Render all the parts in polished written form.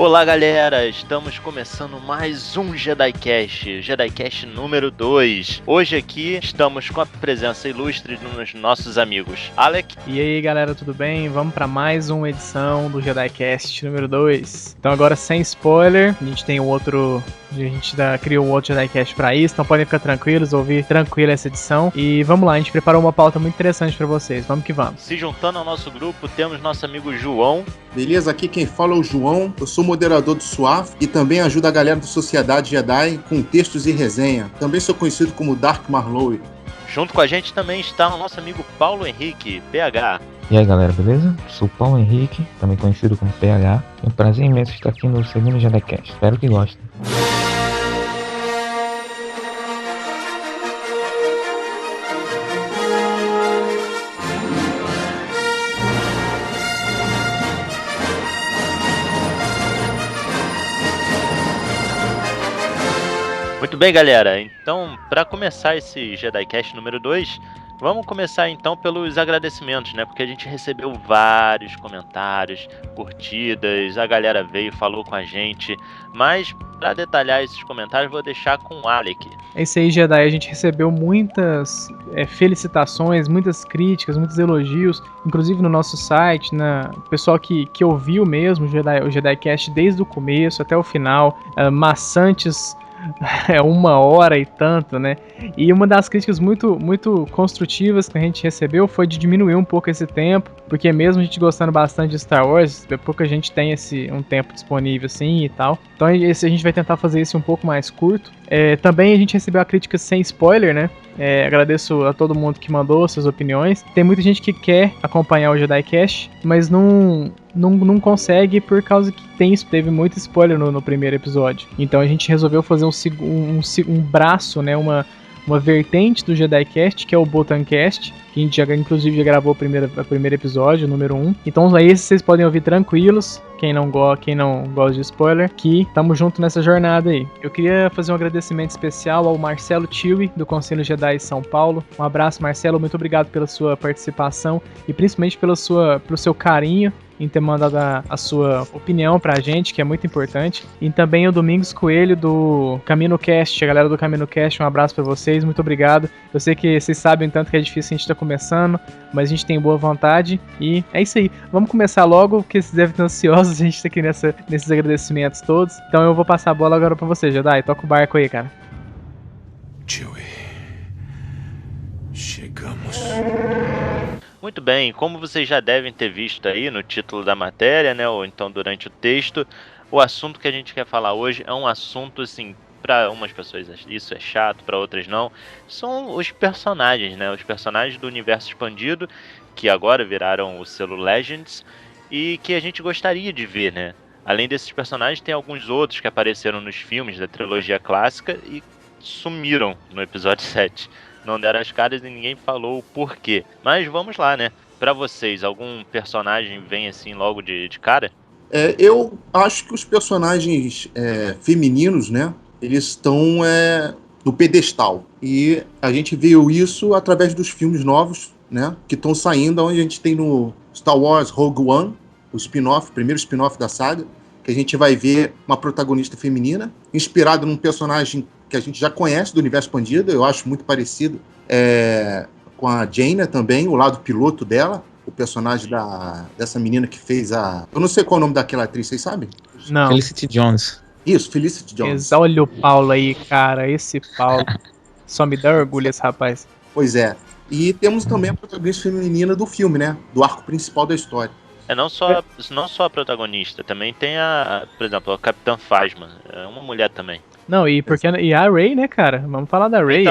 Olá galera, estamos começando mais um JediCast número 2. Hoje aqui estamos com a presença ilustre dos nossos amigos Alec. E aí galera, tudo bem? Vamos para mais uma edição do JediCast número 2. Então agora sem spoiler, a gente criou um outro JediCast para isso, então podem ficar tranquilos, ouvir tranquilo essa edição. E vamos lá, a gente preparou uma pauta muito interessante para vocês, vamos que vamos. Se juntando ao nosso grupo, temos nosso amigo João. Beleza, aqui quem fala é o João, eu sou moderador do SWAF e também ajudo a galera do Sociedade Jedi com textos e resenha. Também sou conhecido como Dark Marlowe. Junto com a gente também está o nosso amigo Paulo Henrique, PH. E aí galera, beleza? Sou o Paulo Henrique, também conhecido como PH. É um prazer imenso estar aqui no segundo JediCast, espero que gostem. Muito bem, galera. Então, para começar esse JediCast número 2, vamos começar então pelos agradecimentos, né? Porque a gente recebeu vários comentários, curtidas, a galera veio, falou com a gente. Mas, para detalhar esses comentários, vou deixar com o Alec. É isso aí, Jedi. A gente recebeu muitas felicitações, muitas críticas, muitos elogios, inclusive no nosso site, o pessoal que ouviu mesmo o JediCast desde o começo até o final, maçantes. 1h e tanto, né? E uma das críticas muito, muito construtivas que a gente recebeu foi de diminuir um pouco esse tempo, porque mesmo a gente gostando bastante de Star Wars, pouca gente tem um tempo disponível assim e tal. Então a gente vai tentar fazer isso um pouco mais curto. Também a gente recebeu a crítica sem spoiler, né? Agradeço a todo mundo que mandou suas opiniões. Tem muita gente que quer acompanhar o JediCast, mas não consegue por causa que teve muito spoiler no primeiro episódio. Então a gente resolveu fazer um braço, né, uma vertente do JediCast, que é o Botancast, que a gente inclusive já gravou o primeiro episódio, o número 1. Então aí vocês podem ouvir tranquilos, quem não gosta de spoiler, que estamos juntos nessa jornada aí. Eu queria fazer um agradecimento especial ao Marcelo Tiwi, do Conselho Jedi São Paulo. Um abraço, Marcelo, muito obrigado pela sua participação e principalmente pelo seu carinho em ter mandado a sua opinião pra gente, que é muito importante. E também o Domingos Coelho, do CaminoCast, a galera do CaminoCast, um abraço pra vocês, muito obrigado. Eu sei que vocês sabem o tanto que é difícil a gente tá começando, mas a gente tem boa vontade, e é isso aí. Vamos começar logo, porque vocês devem estar ansiosos, a gente tá aqui nesses agradecimentos todos. Então eu vou passar a bola agora pra você, Jedi, toca o barco aí, cara. Chewie, chegamos. Muito bem, como vocês já devem ter visto aí no título da matéria, né, ou então durante o texto, o assunto que a gente quer falar hoje é um assunto, assim, para umas pessoas isso é chato, para outras não, são os personagens, né, os personagens do universo expandido, que agora viraram o selo Legends, e que a gente gostaria de ver, né. Além desses personagens, tem alguns outros que apareceram nos filmes da trilogia clássica e sumiram no episódio 7. Não deram as caras e ninguém falou o porquê. Mas vamos lá, né? Pra vocês, algum personagem vem assim logo de cara? Eu acho que os personagens femininos, né? Eles estão no pedestal. E a gente viu isso através dos filmes novos, né? Que estão saindo, onde a gente tem no Star Wars Rogue One, o primeiro spin-off da saga, que a gente vai ver uma protagonista feminina, inspirada num personagem que a gente já conhece do universo expandido, eu acho muito parecido com a Jaina também, o lado piloto dela, o personagem dessa menina que fez eu não sei qual é o nome daquela atriz, vocês sabem? Não. Felicity Jones. Isso, Felicity Jones. Olha o Paulo aí, cara, esse Paulo. Só me dá orgulho esse rapaz. Pois é. E temos também a protagonista feminina do filme, né? Do arco principal da história. Não só a protagonista, também tem por exemplo, a Capitã Phasma, é uma mulher também. Não, e a Rey, né, cara? Vamos falar da Rey.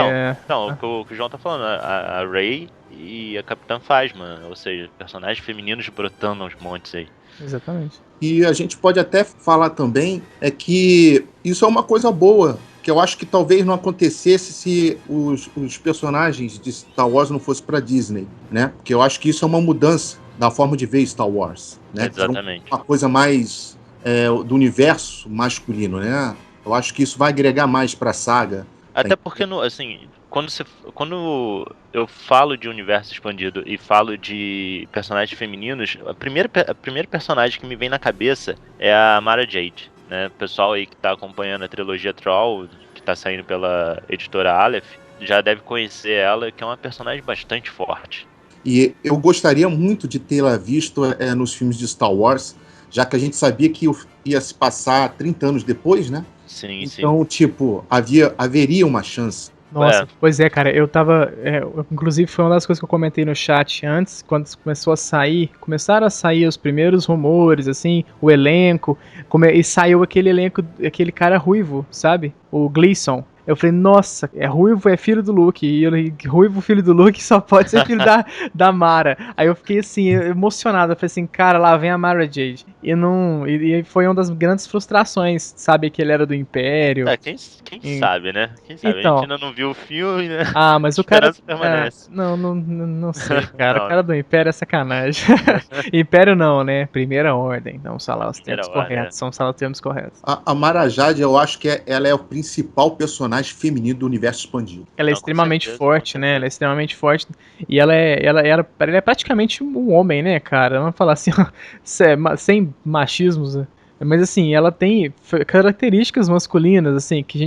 Então, o que o João tá falando, a Rey e a Capitã Phasma, ou seja, personagens femininos brotando aos montes aí. Exatamente. E a gente pode até falar também que isso é uma coisa boa, que eu acho que talvez não acontecesse se os personagens de Star Wars não fossem pra Disney, né? Porque eu acho que isso é uma mudança da forma de ver Star Wars, né? Exatamente. Uma coisa mais do universo masculino, né? Eu acho que isso vai agregar mais pra saga. Até porque, assim, quando eu falo de universo expandido e falo de personagens femininos, a primeira personagem que me vem na cabeça é a Mara Jade, né? O pessoal aí que tá acompanhando a trilogia Troll, que tá saindo pela editora Aleph, já deve conhecer ela, que é uma personagem bastante forte. E eu gostaria muito de tê-la visto nos filmes de Star Wars, já que a gente sabia que ia se passar 30 anos depois, né? Sim, Então, tipo, haveria uma chance. Nossa, pois é, cara, eu tava. Inclusive, foi uma das coisas que eu comentei no chat antes, quando começaram a sair os primeiros rumores, assim, o elenco, e saiu aquele elenco, aquele cara ruivo, sabe? O Gleason. Eu falei, nossa, é ruivo, é filho do Luke. Ruivo, filho do Luke, só pode ser filho da Mara. Aí eu fiquei assim, emocionado. Eu falei assim, cara, lá vem a Mara Jade. E foi uma das grandes frustrações, sabe? Que ele era do Império. Quem sabe, né? Quem sabe? Então, a gente ainda não viu o filme, né? Ah, mas o cara. Permanece. Não sei, cara. Não, O cara do Império é sacanagem. Império não, né? Primeira Ordem. Vamos falar os termos corretos. Vamos falar os termos corretos. A Mara Jade, eu acho que ela é o principal personagem feminino do universo expandido. Ela é extremamente forte, né? Ela é extremamente forte. E ela é praticamente um homem, né, cara? Vamos falar assim, sem machismos, né? Mas assim, ela tem características masculinas, assim, que a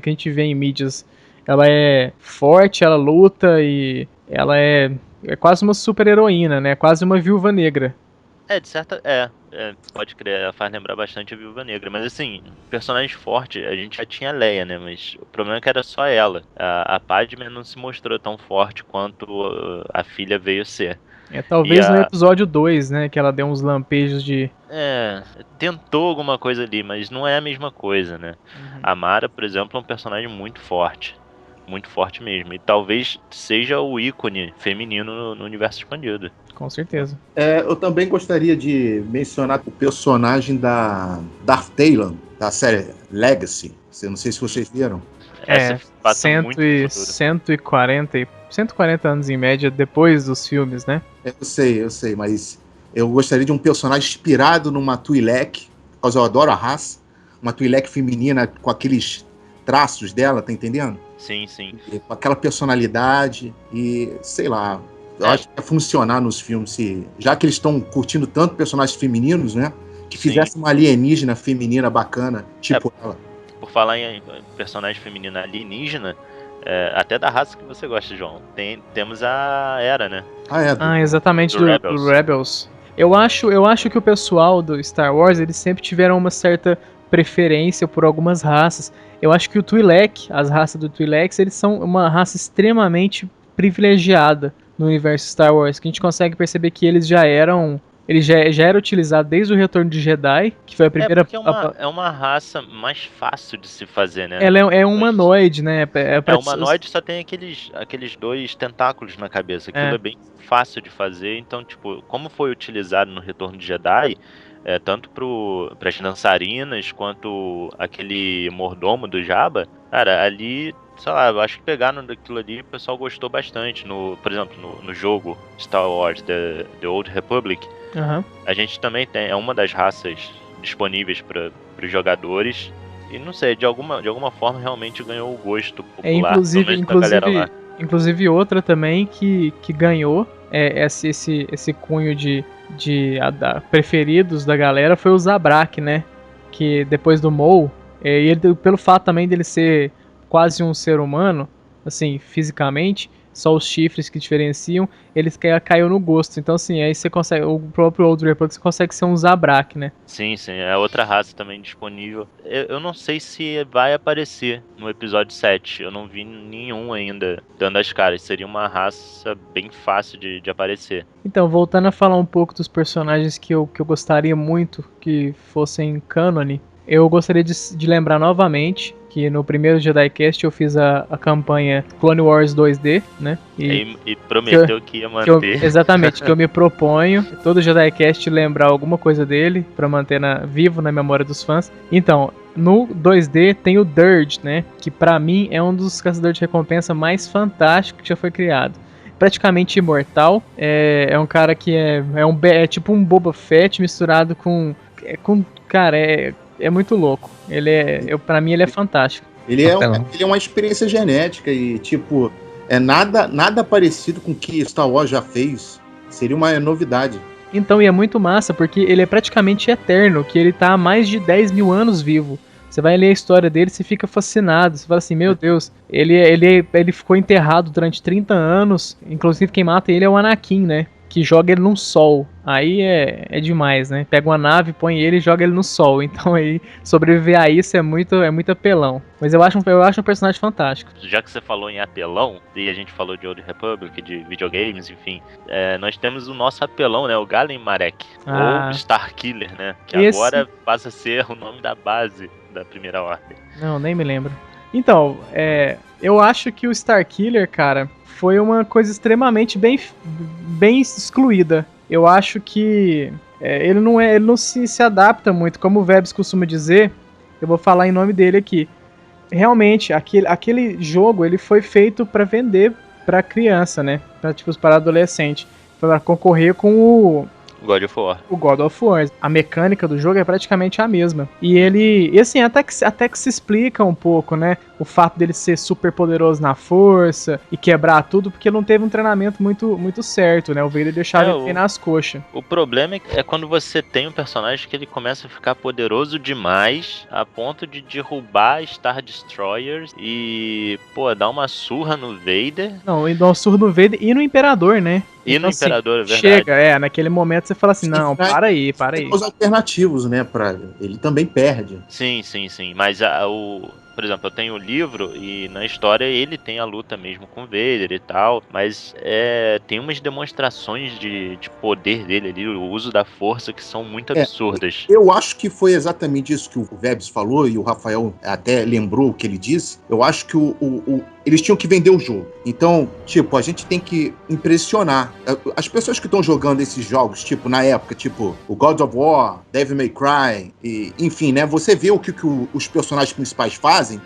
gente vê em mídias. Ela é forte, ela luta e ela é quase uma super heroína, né? Quase uma viúva negra. De certa. Pode crer, ela faz lembrar bastante a Viúva Negra. Mas assim, personagem forte, a gente já tinha a Leia, né? Mas o problema é que era só ela. A Padmé não se mostrou tão forte quanto a filha veio ser. Talvez no episódio 2, né? Que ela deu uns lampejos de. Tentou alguma coisa ali, mas não é a mesma coisa, né? Uhum. A Mara, por exemplo, é um personagem muito forte. Muito forte mesmo. E talvez seja o ícone feminino no universo expandido. Com certeza. Eu também gostaria de mencionar o personagem da Darth Talon, da série Legacy. Não sei se vocês viram. 140 anos em média depois dos filmes, né? Eu sei, mas eu gostaria de um personagem inspirado numa Twi'lek, por causa eu adoro a raça. Uma Twi'lek feminina com aqueles traços dela, tá entendendo? Sim. E com aquela personalidade e, sei lá, eu acho que ia funcionar nos filmes, já que eles estão curtindo tanto personagens femininos, né? Que fizesse uma alienígena feminina bacana, tipo ela. Por falar em personagem feminina alienígena, até da raça que você gosta, João, temos a Hera, né? Exatamente, do Rebels. Eu acho que o pessoal do Star Wars, eles sempre tiveram uma certa preferência por algumas raças. Eu acho que o Twi'lek, as raças do Twi'leks, eles são uma raça extremamente privilegiada no universo Star Wars, que a gente consegue perceber que eles já eram utilizados desde o Retorno de Jedi, que foi a primeira... É uma raça mais fácil de se fazer, né? Ela é um humanoide, né? Humanoide só tem aqueles dois tentáculos na cabeça. Aquilo é bem fácil de fazer. Então, tipo, como foi utilizado no Retorno de Jedi, tanto para as dançarinas quanto aquele mordomo do Jabba, cara, ali... Sei lá, eu acho que pegaram daquilo ali e o pessoal gostou bastante. Por exemplo, no jogo Star Wars The Old Republic, a gente também tem, é uma das raças disponíveis para os jogadores. E não sei, de alguma forma realmente ganhou o gosto popular. Inclusive outra também que ganhou esse cunho de preferidos da galera foi o Zabrak, né? Que depois do Maul, pelo fato também dele ser quase um ser humano, assim, fisicamente, só os chifres que diferenciam, ele caiu no gosto. Então, assim, aí você consegue, o próprio Old Republic, você consegue ser um Zabrak, né? Sim, é outra raça também disponível. Eu não sei se vai aparecer no episódio 7, eu não vi nenhum ainda dando as caras. Seria uma raça bem fácil de aparecer. Então, voltando a falar um pouco dos personagens que eu gostaria muito que fossem cânone, eu gostaria de lembrar novamente que no primeiro JediCast eu fiz a campanha Clone Wars 2D, né? E prometeu que ia manter. Exatamente, que eu me proponho, todo JediCast lembrar alguma coisa dele, pra manter vivo na memória dos fãs. Então, no 2D tem o Dirge, né? Que pra mim é um dos caçadores de recompensa mais fantásticos que já foi criado. Praticamente imortal, é um cara que é tipo um Boba Fett misturado com cara, é muito louco. Pra mim ele é fantástico. Ele é Apelão. uma experiência genética e, tipo, nada parecido com o que Star Wars já fez. Seria uma novidade. Então, e é muito massa, porque ele é praticamente eterno, que ele tá há mais de 10 mil anos vivo. Você vai ler a história dele, você fica fascinado. Você fala assim, meu Deus, ele ficou enterrado durante 30 anos. Inclusive, quem mata ele é o Anakin, né? Que joga ele num sol. Aí é demais, né? Pega uma nave, põe ele e joga ele no sol. Então aí, sobreviver a isso é muito apelão. Mas eu acho um personagem fantástico. Já que você falou em apelão, e a gente falou de Old Republic, de videogames, enfim, nós temos o nosso apelão, né? O Galen Marek, ou Starkiller, né? Que Esse... agora passa a ser o nome da base da Primeira Ordem. Não, nem me lembro. Então, eu acho que o Starkiller, cara, foi uma coisa extremamente bem excluída. Eu acho que ele não se adapta muito, como o Vebs costuma dizer. Eu vou falar em nome dele aqui. Realmente, aquele jogo ele foi feito para vender para criança, né? Para adolescente, para concorrer com o God of War. O God of War. A mecânica do jogo é praticamente a mesma. E assim, até que se explica um pouco, né? O fato dele ser super poderoso na força e quebrar tudo, porque ele não teve um treinamento muito certo, né? O Vader deixava ele nas coxas. O problema é quando você tem um personagem que ele começa a ficar poderoso demais, a ponto de derrubar Star Destroyers e, dar uma surra no Vader. Não, e dar uma surra no Vader e no Imperador, né? E então, no Imperador, assim, é verdade. Chega, naquele momento você fala assim, não, para aí. Tem os alternativos, né, ele também perde. Sim, mas por exemplo, eu tenho o livro e na história ele tem a luta mesmo com o Vader e tal, mas tem umas demonstrações de poder dele ali, o uso da força que são muito absurdas. Eu acho que foi exatamente isso que o Vebs falou e o Rafael até lembrou o que ele disse. Eu acho que eles tinham que vender o jogo. Então, tipo, a gente tem que impressionar. As pessoas que estão jogando esses jogos, tipo, na época, tipo, o God of War, Devil May Cry, enfim, né? Você vê o que os personagens principais fazem,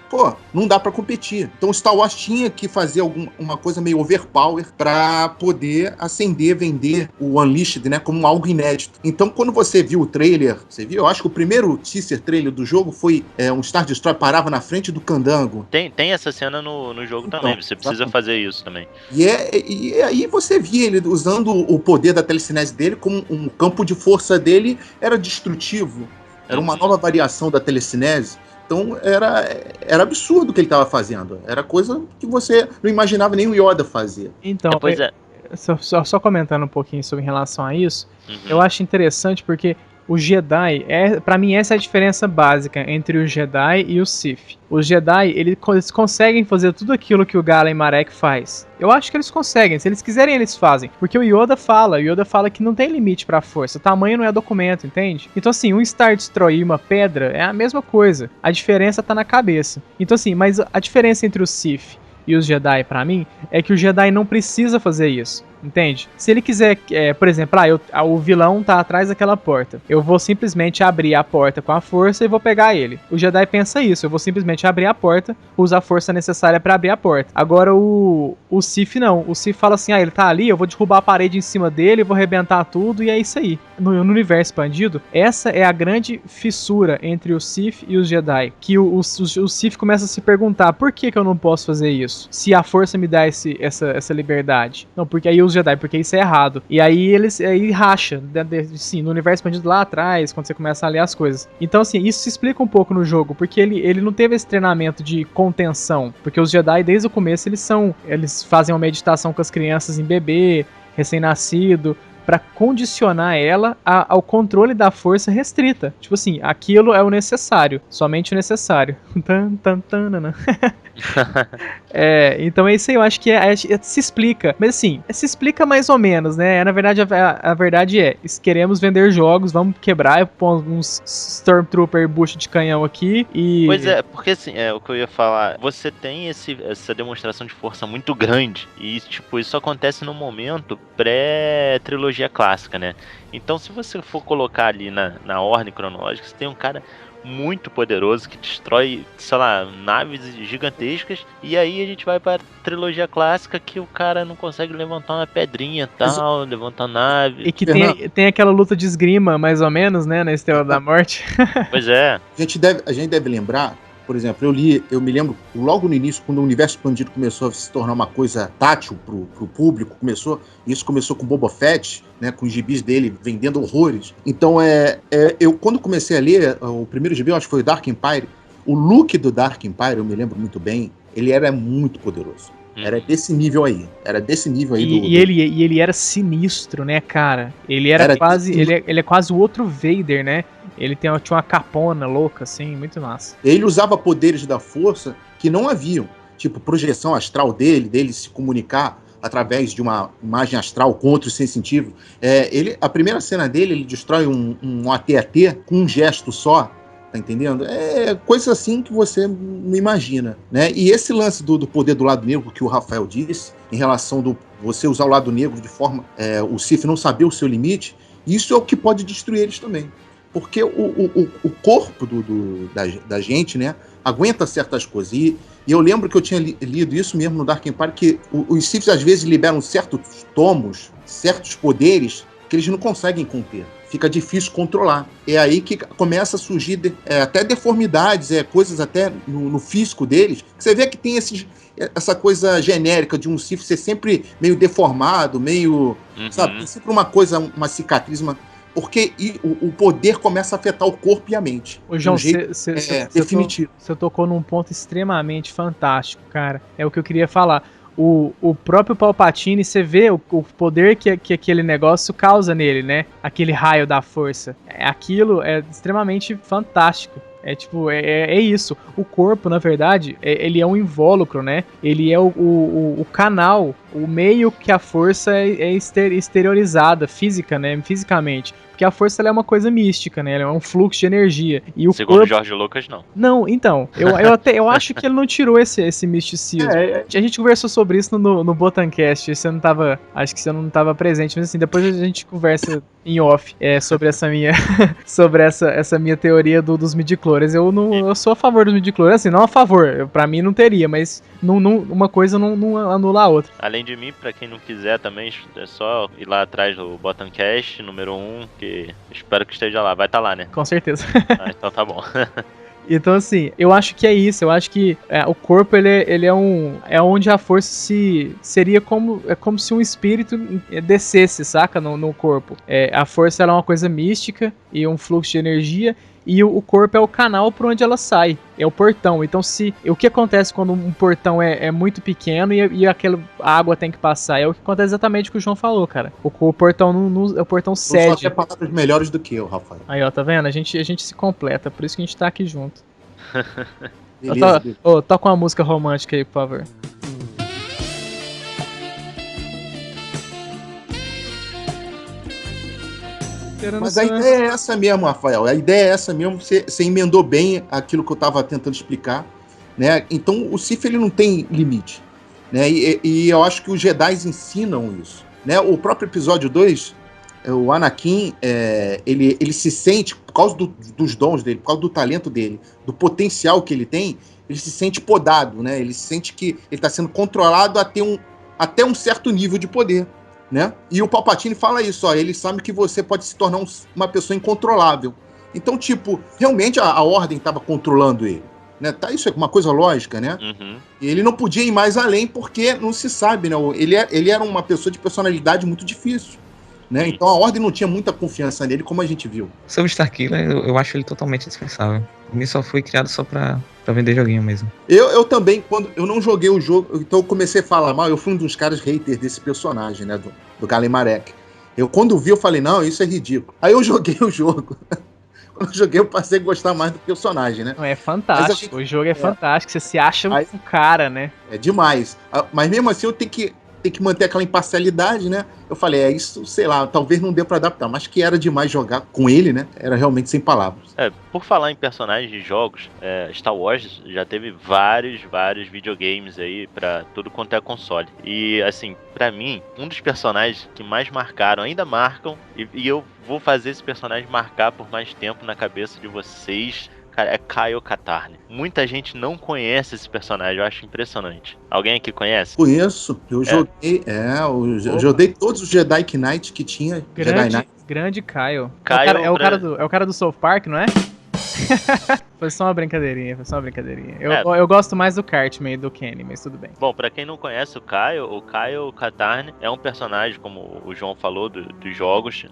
não dá pra competir. Então o Star Wars tinha que fazer uma coisa meio overpower pra poder acender, vender o Unleashed, né? Como algo inédito. Então, quando você viu o trailer, eu acho que o primeiro teaser trailer do jogo foi um Star Destroyer parava na frente do Candango. Tem essa cena no jogo também, você precisa fazer isso também. E aí você via ele usando o poder da telecinese dele como um campo de força dele era destrutivo. Era uma nova variação da telecinese. Então era absurdo o que ele estava fazendo. Era coisa que você não imaginava nem o Yoda fazer. Então, só comentando um pouquinho sobre relação a isso, eu acho interessante porque o Jedi, pra mim essa é a diferença básica entre o Jedi e o Sith. Os Jedi, eles conseguem fazer tudo aquilo que o Galen Marek faz. Eu acho que eles conseguem, se eles quiserem eles fazem. Porque o Yoda fala que não tem limite pra força, o tamanho não é documento, entende? Então assim, um Star Destroyer e uma pedra é a mesma coisa, a diferença tá na cabeça. Então assim, mas a diferença entre o Sith e os Jedi, pra mim, é que o Jedi não precisa fazer isso. Entende? Se ele quiser, por exemplo, o vilão tá atrás daquela porta. Eu vou simplesmente abrir a porta com a força e vou pegar ele. O Jedi pensa isso. Eu vou simplesmente abrir a porta, usar a força necessária pra abrir a porta. Agora o Sith não. O Sith fala assim, ele tá ali, eu vou derrubar a parede em cima dele, vou arrebentar tudo e é isso aí. No universo expandido, essa é a grande fissura entre o Sith e os Jedi. Que o Sith começa a se perguntar, por que eu não posso fazer isso? Se a força me dá essa liberdade. Não, porque aí os Jedi, porque isso é errado. E aí eles racha, sim, no universo expandido lá atrás, quando você começa a ler as coisas. Então, assim, isso se explica um pouco no jogo, porque ele não teve esse treinamento de contenção. Porque os Jedi, desde o começo, eles fazem uma meditação com as crianças em bebê, recém-nascido, pra condicionar ela ao controle da força restrita. Tipo assim, aquilo é o necessário, somente o necessário. Então é isso aí, eu acho que se explica. Mas assim, se explica mais ou menos, né? Na verdade, a verdade queremos vender jogos, vamos quebrar, pôr uns Stormtrooper bucho de canhão aqui e... Pois é, porque assim, o que eu ia falar, você tem essa demonstração de força muito grande e, tipo, isso acontece no momento pré-trilogia clássica, né? Então, se você for colocar ali na ordem cronológica, você tem um cara muito poderoso que destrói, sei lá, naves gigantescas, e aí a gente vai pra trilogia clássica que o cara não consegue levantar uma pedrinha tal, levantar nave. E que tem aquela luta de esgrima, mais ou menos, né, na Estrela da Morte. Pois é. A gente deve lembrar, por exemplo, eu me lembro logo no início, quando o Universo Expandido começou a se tornar uma coisa tátil pro público, isso começou com Boba Fett, né, com os gibis dele vendendo horrores. Então, eu quando comecei a ler, o primeiro gibi, eu acho que foi o Dark Empire, o look do Dark Empire, eu me lembro muito bem, ele era muito poderoso. Era desse nível aí. E ele era sinistro, né, cara? Ele era quase. Ele é quase o outro Vader, né? Ele tinha uma capona louca, assim, muito massa. Ele usava poderes da força que não haviam. Tipo, projeção astral dele se comunicar através de uma imagem astral com outros sensitivos. A primeira cena dele, ele destrói um AT-AT com um gesto só. Tá entendendo? É coisa assim que você não imagina, né? E esse lance do poder do lado negro que o Rafael disse, em relação do você usar o lado negro de forma o Sith não saber o seu limite, isso é o que pode destruir eles também. Porque o corpo da gente, né, aguenta certas coisas. E eu lembro que eu tinha lido isso mesmo no Dark Empire, que os Siths às vezes liberam certos tomos, certos poderes que eles não conseguem conter. Fica difícil controlar. É aí que começa a surgir até deformidades, coisas até no físico deles, que você vê que tem essa coisa genérica de um Sith ser sempre meio deformado, meio, sabe, tem sempre uma cicatriz, porque o poder começa a afetar o corpo e a mente. Ô, João, definitivo. Você tocou num ponto extremamente fantástico, cara. É o que eu queria falar. O próprio Palpatine, você vê o poder que aquele negócio causa nele, né? Aquele raio da força. Aquilo é extremamente fantástico. É isso. O corpo, na verdade, ele é um invólucro, né? Ele é o canal, o meio que a força é exteriorizada, física, né? Fisicamente. Porque a força ela é uma coisa mística, né? Ela é um fluxo de energia. E o Segundo Jorge Lucas, não. Não, então. Eu acho que ele não tirou esse misticismo. A gente conversou sobre isso no Botancast. Acho que você não estava presente, mas assim, depois a gente conversa em off sobre essa minha sobre essa minha teoria dos midichlorians. Eu sou a favor dos midichlorians, assim, não a favor. Pra mim não teria, mas uma coisa não anula a outra. Além de mim, pra quem não quiser também, é só ir lá atrás do Botancast número 1, que espero que esteja lá. Vai estar lá, né? Com certeza. Então tá bom. Então, assim, eu acho que é isso. Eu acho que o corpo, ele é onde a força seria como se um espírito descesse, saca? No corpo. A força, ela é uma coisa mística e um fluxo de energia. E o corpo é o canal por onde ela sai. É o portão. Então, o que acontece quando um portão é muito pequeno e aquela água tem que passar? É o que acontece exatamente o que o João falou, cara. O portão o portão cede. Só tem palavras melhores do que eu, Rafael. Aí, ó, tá vendo? A gente se completa. Por isso que a gente tá aqui junto. Beleza. Toca uma música romântica aí, por favor. Mas a ideia é essa mesmo, Rafael. A ideia é essa mesmo. Você emendou bem aquilo que eu estava tentando explicar, né? Então, o Sith, ele não tem limite, né? E eu acho que os Jedi ensinam isso, né? O próprio episódio 2, o Anakin, ele se sente, por causa dos dons dele, por causa do talento dele, do potencial que ele tem, ele se sente podado, né? Ele se sente que ele está sendo controlado até um certo nível de poder. Né? E o Palpatine fala isso, ele sabe que você pode se tornar uma pessoa incontrolável. Então, tipo, realmente a Ordem estava controlando ele. Né? Isso é uma coisa lógica, né? Uhum. E ele não podia ir mais além porque não se sabe, né? Ele era uma pessoa de personalidade muito difícil. Né? Então a Ordem não tinha muita confiança nele, como a gente viu. Sobre o Starkiller, eu acho ele totalmente dispensável. Ele só foi criado só pra vender joguinho mesmo. Eu também, quando eu não joguei o jogo, então eu comecei a falar mal, eu fui um dos caras haters desse personagem, né, do Galen Marek. Quando vi, eu falei, não, isso é ridículo. Aí eu joguei o jogo. Quando eu joguei, eu passei a gostar mais do personagem, né? Não, é fantástico, o jogo é fantástico, você se acha um cara, né? É demais. Mas mesmo assim, eu tenho que manter aquela imparcialidade, né? Eu falei, isso, sei lá, talvez não dê pra adaptar, mas que era demais jogar com ele, né? Era realmente sem palavras. Por falar em personagens de jogos, Star Wars já teve vários videogames aí pra tudo quanto é console. E, assim, pra mim, um dos personagens que mais marcaram, ainda marcam, e eu vou fazer esse personagem marcar por mais tempo na cabeça de vocês, cara, é Kyle Katarn. Muita gente não conhece esse personagem, eu acho impressionante. Alguém aqui conhece? Conheço, eu joguei, eu joguei todos os Jedi Knight que tinha. Grande Kyle. Kyle É o cara do South Park, não é? Foi só uma brincadeirinha, Eu gosto mais do Cartman e do Kenny, mas tudo bem. Bom, pra quem não conhece o Kyle Katarn é um personagem, como o João falou, dos jogos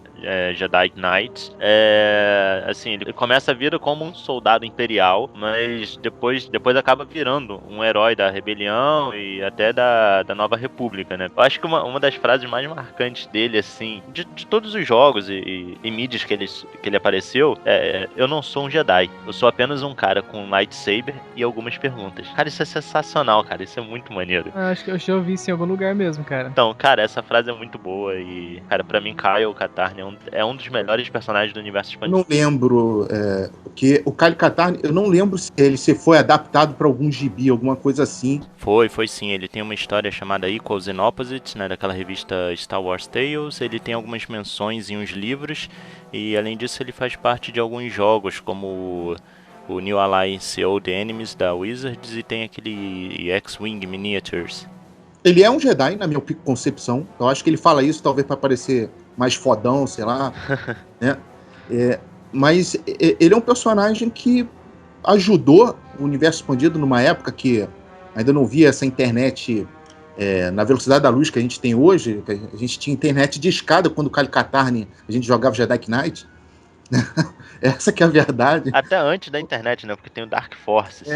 Jedi Knights. Assim, ele começa a vida como um soldado imperial, mas depois acaba virando um herói da rebelião e até da Nova República, né? Eu acho que uma das frases mais marcantes dele, assim, de todos os jogos e mídias que ele apareceu, eu não sou um Jedi, eu sou apenas um cara com um lightsaber e algumas perguntas. Cara, isso é sensacional, cara, isso é muito maneiro. Acho que eu já ouvi isso em algum lugar mesmo, cara. Então, cara, essa frase é muito boa e, cara, pra mim, Kyle Katarn é um dos melhores personagens do universo Eu expandido. não lembro, porque o Kyle Katarn, eu não lembro se ele foi adaptado pra algum gibi, alguma coisa assim. Foi sim. Ele tem uma história chamada Equals and Opposites, né, daquela revista Star Wars Tales. Ele tem algumas menções em uns livros e, além disso, ele faz parte de alguns jogos, como o New Alliance Old Enemies da Wizards e tem aquele X-Wing Miniatures. Ele é um Jedi, na minha concepção. Eu acho que ele fala isso talvez pra parecer mais fodão, sei lá, né? Mas ele é um personagem que ajudou o universo expandido numa época que ainda não via essa internet na velocidade da luz que a gente tem hoje. A gente tinha internet de escada quando o Kyle Katarn, a gente jogava Jedi Knight. Essa que é a verdade. Até antes da internet, né? Porque tem o Dark Forces.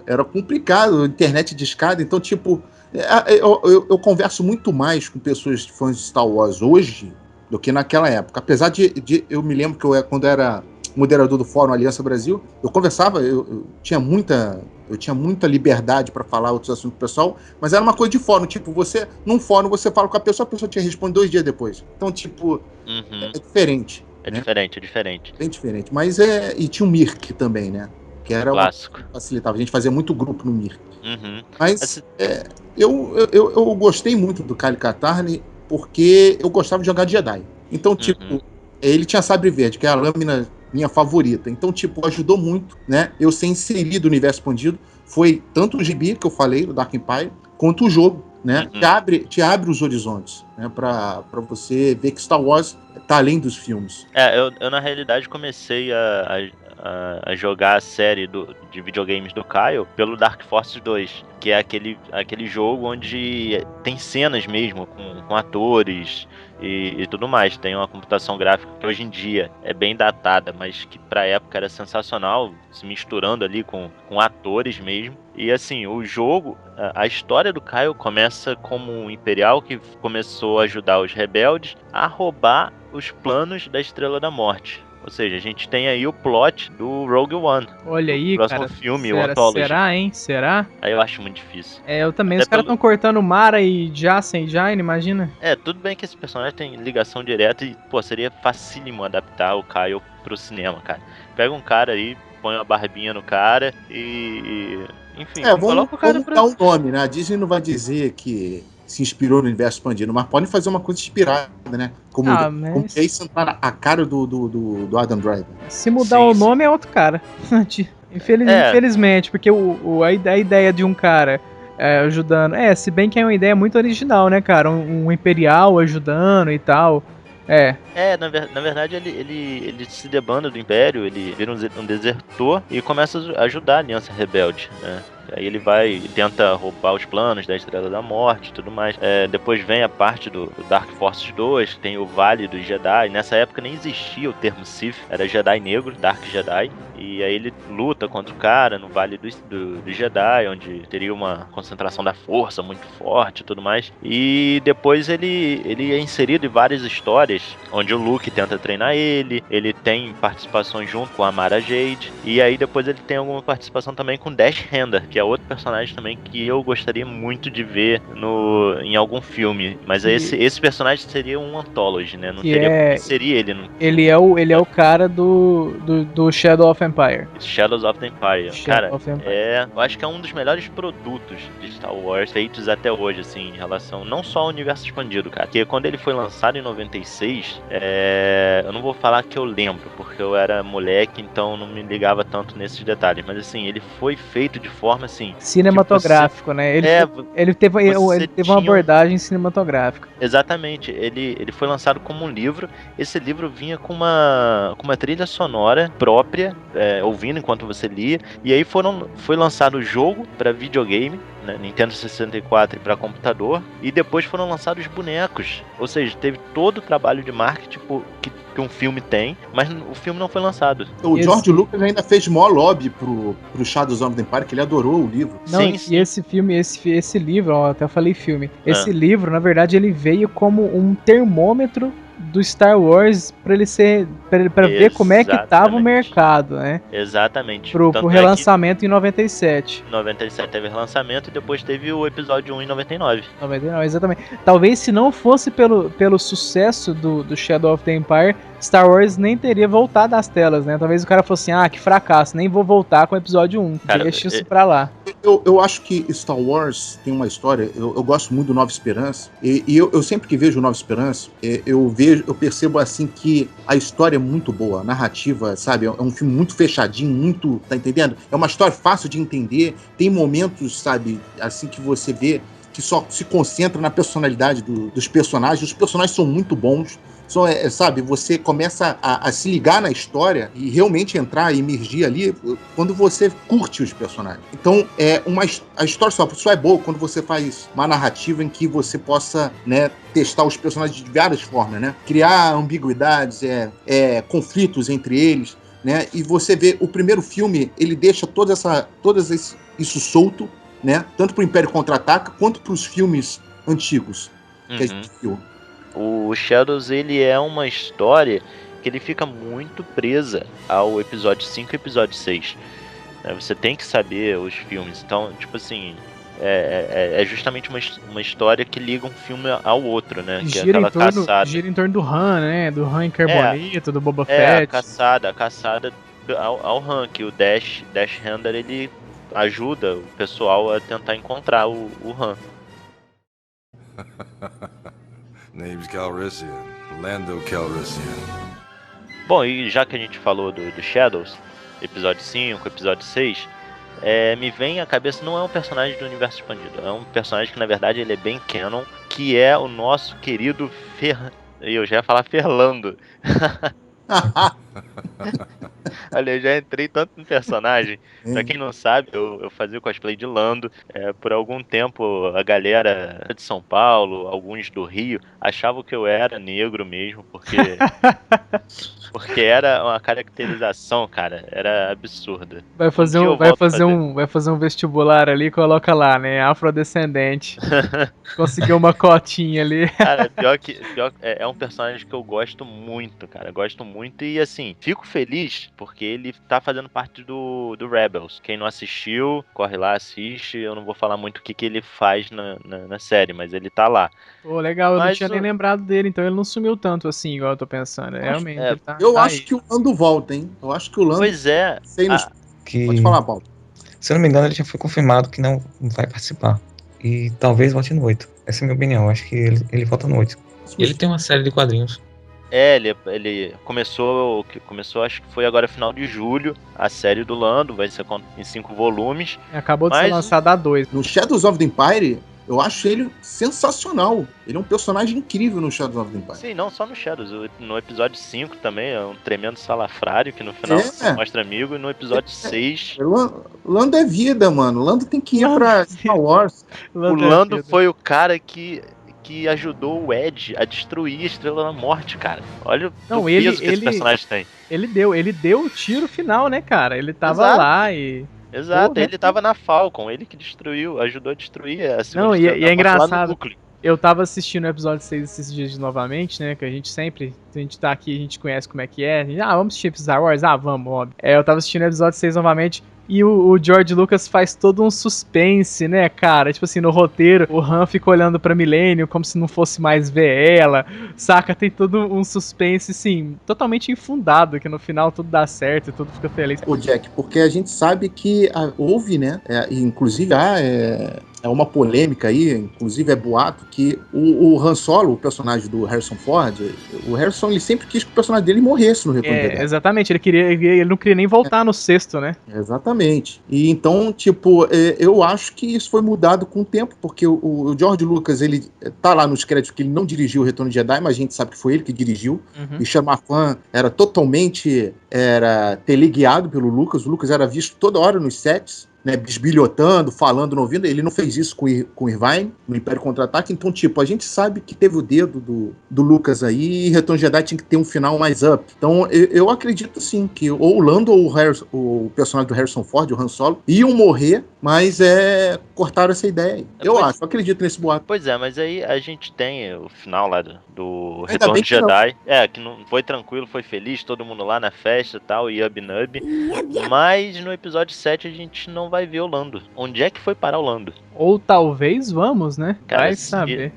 Era complicado, internet de escada. Então, tipo, eu converso muito mais com pessoas fãs de Star Wars hoje do que naquela época. Apesar de eu me lembro que quando era moderador do Fórum Aliança Brasil, eu conversava, eu tinha muita liberdade para falar outros assuntos pro pessoal, mas era uma coisa de fórum, tipo, num fórum você fala com a pessoa te responde 2 dias depois. Então, tipo, é diferente. É né? diferente. Bem diferente. Mas e tinha o Mirk também, né? Que era clássico. Facilitava. A gente fazia muito grupo no Mirk. Uhum. Mas eu gostei muito do Kyle Katarn porque eu gostava de jogar de Jedi. Então, tipo, ele tinha sabre verde, que é a lâmina minha favorita. Então, tipo, ajudou muito, né? Eu ser inserido no universo expandido. Foi tanto o gibi que eu falei, o Dark Empire, quanto o jogo, né? Te abre os horizontes, né? Pra você ver que Star Wars tá além dos filmes. Eu na realidade comecei a jogar a série de videogames do Kyle pelo Dark Forces 2, que é aquele jogo onde tem cenas mesmo com atores e tudo mais. Tem uma computação gráfica que hoje em dia é bem datada, mas que pra época era sensacional, se misturando ali com atores mesmo. E assim, o jogo, a história do Kyle começa como um Imperial que começou a ajudar os rebeldes a roubar os planos da Estrela da Morte. Ou seja, a gente tem aí o plot do Rogue One. Olha aí, próximo cara. filme, o Anthology. Será, hein? Será? Aí eu acho muito difícil. Eu também. Até Os caras estão cortando Mara e Jacen Jaine, imagina? Tudo bem que esse personagem tem ligação direta e, pô, seria facílimo adaptar o Kyle pro cinema, cara. Pega um cara aí, põe uma barbinha no cara enfim, coloca o cara vamos dar um nome, né? A Disney não vai dizer que se inspirou no universo expandido, mas podem fazer uma coisa inspirada, né? Como Jason tá a cara do Adam Driver. Se mudar o nome é outro cara. Infelizmente, porque a ideia de um cara ajudando... se bem que é uma ideia muito original, né, cara? Um imperial ajudando e tal. Na verdade ele se debanda do Império, ele vira um desertor e começa a ajudar a Aliança Rebelde, né? Aí ele vai e tenta roubar os planos da Estrela da Morte e tudo mais. Depois vem a parte do Dark Forces 2, que tem o Vale dos Jedi. Nessa época nem existia o termo Sith, era Jedi Negro, Dark Jedi. E aí ele luta contra o cara no Vale do Jedi, onde teria uma concentração da força muito forte e tudo mais. E depois ele é inserido em várias histórias, onde o Luke tenta treinar ele tem participações junto com a Mara Jade. E aí depois ele tem alguma participação também com Dash Rendar, que é outro personagem também que eu gostaria muito de ver em algum filme. Mas esse personagem seria um anthology, né? Não teria seria ele. Ele é o cara do Shadow of Empire. Shadows of the Empire. Eu acho que é um dos melhores produtos de Star Wars feitos até hoje, assim, em relação não só ao universo expandido, cara. Porque quando ele foi lançado em 96, eu não vou falar que eu lembro, porque eu era moleque, então não me ligava tanto nesses detalhes. Mas assim, ele foi feito de forma forma assim. Cinematográfico, né? Ele teve uma abordagem cinematográfica. Exatamente. Ele foi lançado como um livro. Esse livro vinha com uma trilha sonora própria, ouvindo enquanto você lia. E aí foi lançado o jogo para videogame, né, Nintendo 64 e para computador. E depois foram lançados os bonecos. Ou seja, teve todo o trabalho de marketing que um filme tem, mas o filme não foi lançado. O George Lucas ainda fez maior lobby pro Shadows of the Empire, que ele adorou o livro. Não, sim. E esse filme, esse livro, ó, até falei filme. Esse livro, na verdade, ele veio como um termômetro do Star Wars pra ver como é que tava o mercado, né? Exatamente. Pro relançamento em 97. Em 97 teve relançamento e depois teve o episódio 1 em 99. 99, exatamente. Talvez se não fosse pelo sucesso do Shadow of the Empire, Star Wars nem teria voltado às telas, né? Talvez o cara fosse assim, que fracasso, nem vou voltar com o episódio 1. Cara, deixa isso pra lá. Eu acho que Star Wars tem uma história, eu gosto muito do Nova Esperança, e eu sempre que vejo Nova Esperança, eu percebo assim que a história é muito boa, a narrativa, sabe, é um filme muito fechadinho, muito, tá entendendo? É uma história fácil de entender, tem momentos, sabe, assim que você vê que só se concentra na personalidade dos personagens, os personagens são muito bons. Sabe, você começa a se ligar na história e realmente entrar e emergir ali quando você curte os personagens. Então, a história só é boa quando você faz uma narrativa em que você possa, né, testar os personagens de várias formas, né? Criar ambiguidades, conflitos entre eles, né? E você vê, o primeiro filme, ele deixa isso solto, né? Tanto pro Império Contra-Ataca quanto pros filmes antigos que a gente viu. O Shadows, ele é uma história que ele fica muito presa ao episódio 5 e episódio 6. Você tem que saber os filmes. Então, tipo assim, é justamente uma história que liga um filme ao outro, né? Que gira, gira em torno do Han, né? Do Han em Carbonito, do Boba Fett. A caçada ao Han, que o Dash Rendar, ele ajuda o pessoal a tentar encontrar o Han. Name's Calrissian. Lando Calrissian. Bom, e já que a gente falou do Shadows, episódio 5, episódio 6, me vem à cabeça, não é um personagem do universo expandido, é um personagem que na verdade ele é bem canon, que é o nosso querido eu já ia falar Ferlando. Olha, eu já entrei tanto no personagem. Pra quem não sabe, eu fazia o cosplay de Lando. Por algum tempo, a galera de São Paulo, alguns do Rio, achavam que eu era negro mesmo, porque era uma caracterização, cara, era absurda. Vai fazer um vestibular ali, coloca lá, né? Afrodescendente. Conseguiu uma cotinha ali. Cara, pior que é um personagem que eu gosto muito, cara. Gosto muito e, assim, fico feliz porque ele tá fazendo parte do Rebels. Quem não assistiu, corre lá, assiste. Eu não vou falar muito o que ele faz na série, mas ele tá lá. Pô, legal, eu não tinha nem lembrado dele, então ele não sumiu tanto assim, igual eu tô pensando. Realmente, ele tá. Eu acho que o Lando volta, hein? Eu acho que o Lando. Pois é. Pode falar, Paulo. Se eu não me engano, ele já foi confirmado que não vai participar. E talvez volte no 8. Essa é a minha opinião. Eu acho que ele volta no 8. Ele tem uma série de quadrinhos. Ele começou, acho que foi agora final de julho, a série do Lando, vai ser em 5 volumes. Acabou de ser lançada a 2. No Shadows of the Empire, eu acho ele sensacional. Ele é um personagem incrível no Shadows of the Empire. Sim, não só no Shadows. No episódio 5 também é um tremendo salafrário que no final se mostra amigo. E no episódio 6... Lando é vida, mano. Lando tem que ir pra Star Wars. O Lando foi o cara que ajudou o Ed a destruir a Estrela da Morte, cara. Olha o peso que esse personagem tem. Ele deu o tiro final, né, cara? Ele tava lá e... Exato, ele tava na Falcon, ele que ajudou a destruir a segunda Estrela da Morte, é engraçado. Lá no núcleo. Eu tava assistindo o episódio 6 esses dias novamente, né? Que a gente tá aqui, a gente conhece como é que é. Vamos assistir Star Wars? Vamos, óbvio. Eu tava assistindo o episódio 6 novamente. E o George Lucas faz todo um suspense, né, cara? Tipo assim, no roteiro, o Han fica olhando pra Millennium como se não fosse mais ver ela, saca? Tem todo um suspense, assim, totalmente infundado, que no final tudo dá certo e tudo fica feliz. Ô, Jack, porque a gente sabe que houve, né, inclusive é uma polêmica aí, inclusive é boato, que o Han Solo, o personagem do Harrison Ford, o Harrison ele sempre quis que o personagem dele morresse no Retorno de Jedi. Exatamente, ele não queria nem voltar no sexto, né? Exatamente. E então, tipo, eu acho que isso foi mudado com o tempo, porque o George Lucas, ele tá lá nos créditos que ele não dirigiu o Retorno de Jedi, mas a gente sabe que foi ele que dirigiu. E Sean McMahon era totalmente teleguiado pelo Lucas. O Lucas era visto toda hora nos sets, né, bisbilhotando, falando no ouvido. Ele não fez isso com o Irvine, no Império Contra-Ataque. Então, tipo, a gente sabe que teve o dedo do Lucas aí, e Retorno de Jedi tinha que ter um final mais up. Então, eu acredito, sim, que ou o Lando ou o personagem do Harrison Ford, o Han Solo, iam morrer, mas cortaram essa ideia aí. Eu acredito nesse boato. Pois é, mas aí a gente tem o final lá do Ainda Retorno bem de que não. Jedi. Que não foi tranquilo, foi feliz, todo mundo lá na festa e tal, Yub Nub. Mas no episódio 7 a gente não vai ver o Lando. Onde é que foi parar o Lando? Ou talvez vamos, né? Cara, Vai saber.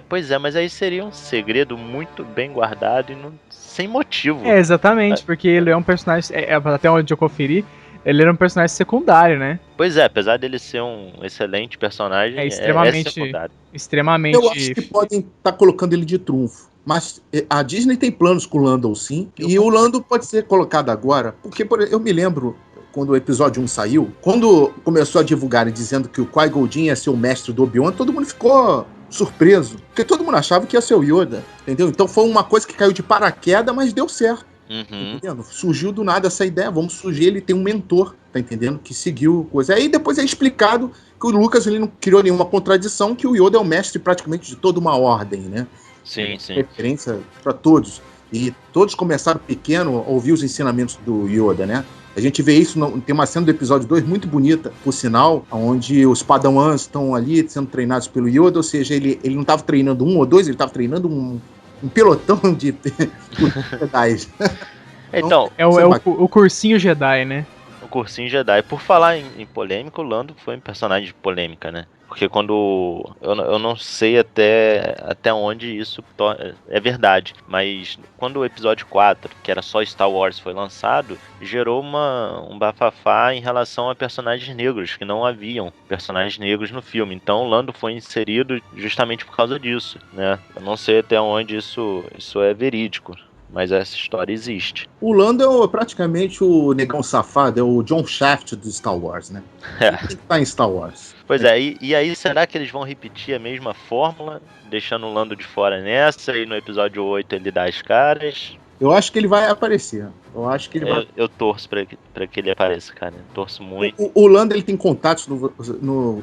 Pois é, mas aí seria um segredo muito bem guardado e sem motivo. Exatamente, porque ele é um personagem, até onde eu conferi, ele era um personagem secundário, né? Pois é, apesar dele ser um excelente personagem, extremamente secundário. Extremamente. Eu acho que podem estar colocando ele de trunfo. Mas a Disney tem planos com o Lando, sim. E o Lando pode ser colocado agora. Porque eu me lembro, quando o episódio 1 saiu, quando começou a divulgar dizendo que o Qui-Gon Jinn ia ser o mestre do Obi-Wan, todo mundo ficou surpreso. Porque todo mundo achava que ia ser o Yoda, entendeu? Então foi uma coisa que caiu de paraquedas, mas deu certo. Entendendo? Surgiu do nada essa ideia, vamos surgir, ele tem um mentor, tá entendendo? Que seguiu coisa. Aí depois é explicado que o Lucas ele não criou nenhuma contradição, que o Yoda é o mestre praticamente de toda uma ordem, né? Sim. Referência para todos. E todos começaram pequeno a ouvir os ensinamentos do Yoda, né? A gente vê isso, tem uma cena do episódio 2 muito bonita, por sinal, onde os Padawans estão ali sendo treinados pelo Yoda, ou seja, ele não estava treinando um ou dois, ele estava treinando um pelotão de Jedi. Então, o cursinho Jedi, né? O cursinho Jedi. Por falar em polêmica, o Lando foi um personagem de polêmica, né? Porque quando... Eu não sei até onde isso é verdade, mas quando o episódio 4, que era só Star Wars, foi lançado, gerou um bafafá em relação a personagens negros, que não haviam personagens negros no filme. Então o Lando foi inserido justamente por causa disso, né? Eu não sei até onde isso é verídico, mas essa história existe. O Lando é praticamente o negão safado, é o John Shaft do Star Wars, né? Ele tá em Star Wars. Pois é, e aí será que eles vão repetir a mesma fórmula, deixando o Lando de fora nessa, e no episódio 8 ele dá as caras? Eu acho que ele vai aparecer. Eu torço pra que ele apareça, cara. Eu torço muito. O Lando ele tem contatos,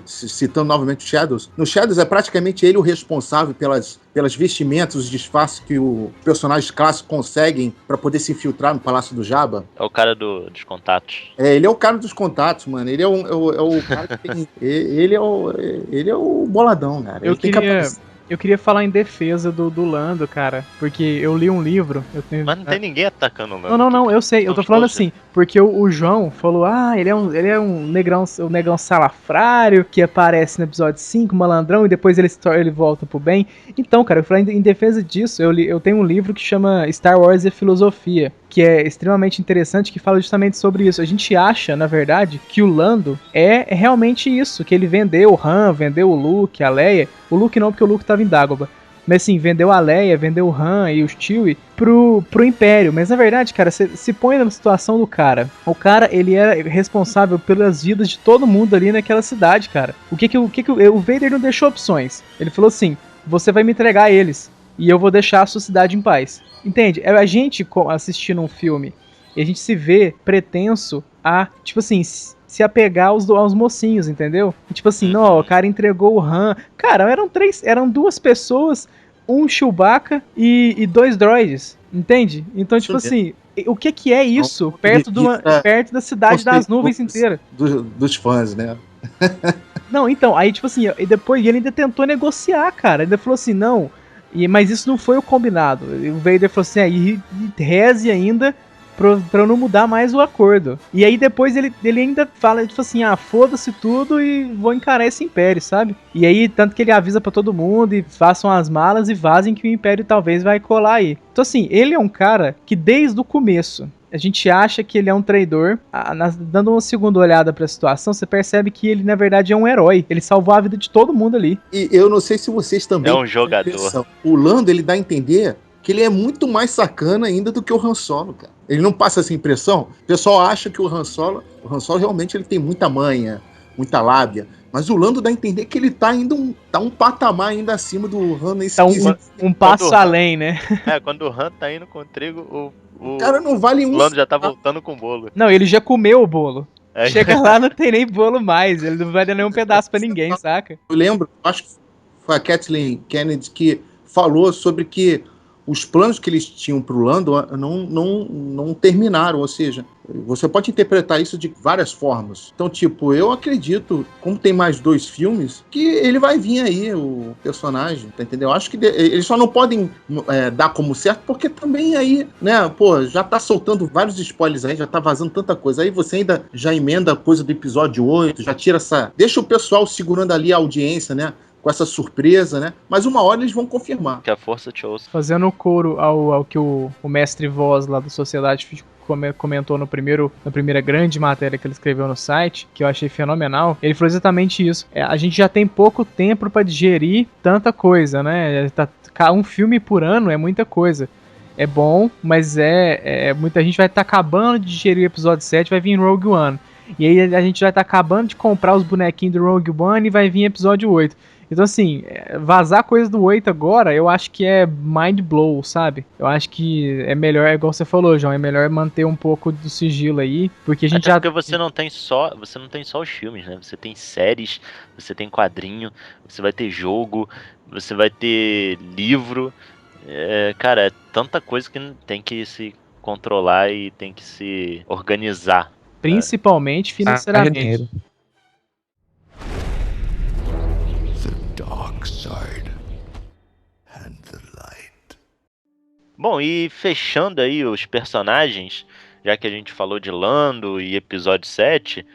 citando novamente o Shadows. No Shadows é praticamente ele o responsável pelas vestimentas, os disfarces que os personagens clássicos conseguem pra poder se infiltrar no Palácio do Jabba. É o cara dos contatos. Ele é o cara dos contatos, mano. Ele é o cara que tem... ele é o boladão, cara. Eu queria falar em defesa do Lando, cara, porque eu li um livro... Mas não tem ninguém atacando o Lando. Não, eu sei, eu tô falando assim, porque o João falou, ele é um negrão salafrário, que aparece no episódio 5, malandrão, e depois ele volta pro bem. Então, cara, eu falei em defesa disso, eu tenho um livro que chama Star Wars e Filosofia, que é extremamente interessante, que fala justamente sobre isso. A gente acha, na verdade, que o Lando é realmente isso, que ele vendeu o Han, vendeu o Luke, a Leia. O Luke não, porque o Luke tava em Dagobah. Mas assim, vendeu a Leia, vendeu o Han e o Chewie pro Império. Mas na verdade, cara, você se põe na situação do cara. O cara, ele era responsável pelas vidas de todo mundo ali naquela cidade, cara. O Vader não deixou opções. Ele falou assim, você vai me entregar eles e eu vou deixar a sua cidade em paz. Entende? É a gente assistindo um filme e a gente se vê pretenso a, tipo assim, se apegar aos mocinhos, entendeu? E, tipo assim, não, o cara entregou o Han. Cara, eram duas pessoas, um Chewbacca e 2 droids, entende? Então, tipo assim, o que é isso perto da cidade das nuvens inteira? Dos fãs, né? Não, então, aí tipo assim, e depois ele ainda tentou negociar, cara. Ele falou assim, não, mas isso não foi o combinado. O Vader falou assim, e reze ainda pra não mudar mais o acordo. E aí depois ele ainda fala, tipo assim, foda-se tudo e vou encarar esse império, sabe? E aí, tanto que ele avisa pra todo mundo e façam as malas e vazem que o império talvez vai colar aí. Então assim, ele é um cara que desde o começo, a gente acha que ele é um traidor. Dando uma segunda olhada pra situação, você percebe que ele, na verdade, é um herói. Ele salvou a vida de todo mundo ali. E eu não sei se vocês também... É um jogador. O Lando, ele dá a entender que ele é muito mais sacana ainda do que o Han Solo, cara. Ele não passa essa impressão. O pessoal acha que o Han Solo realmente ele tem muita manha, muita lábia. Mas o Lando dá a entender que ele tá um patamar ainda acima do Han nesse quesito. Um passo além, né? Quando o Han tá indo com o trigo, o cara não vale o Lando já tá voltando com o bolo. Não, ele já comeu o bolo. Chega lá, não tem nem bolo mais. Ele não vai dar nenhum pedaço pra ninguém, saca? Eu lembro, acho que foi a Kathleen Kennedy que falou sobre que os planos que eles tinham pro Lando não terminaram, ou seja, você pode interpretar isso de várias formas. Então, tipo, eu acredito, como tem mais 2 filmes, que ele vai vir aí, o personagem, tá entendendo? Eu acho que eles só não podem dar como certo, porque também aí, né, pô, já tá soltando vários spoilers aí, já tá vazando tanta coisa. Aí você ainda já emenda a coisa do episódio 8, já tira deixa o pessoal segurando ali a audiência, né? Com essa surpresa, né? Mas uma hora eles vão confirmar. Que a força te ouça. Fazendo coro ao que o mestre Voz lá da Sociedade comentou na primeira grande matéria que ele escreveu no site, que eu achei fenomenal, ele falou exatamente isso. A gente já tem pouco tempo para digerir tanta coisa, né? Um filme por ano é muita coisa. É bom, mas muita gente vai estar acabando de digerir o episódio 7, vai vir Rogue One. E aí a gente vai estar acabando de comprar os bonequinhos do Rogue One e vai vir episódio 8. Então, assim, vazar coisa do 8 agora, eu acho que é mind blow, sabe? Eu acho que é melhor, igual você falou, João, é melhor manter um pouco do sigilo aí, porque a gente porque você não tem só os filmes, né? Você tem séries, você tem quadrinho, você vai ter jogo, você vai ter livro. Cara, é tanta coisa que tem que se controlar e tem que se organizar. Principalmente financeiramente. Bom, e fechando aí os personagens, já que a gente falou de Lando e episódio 7,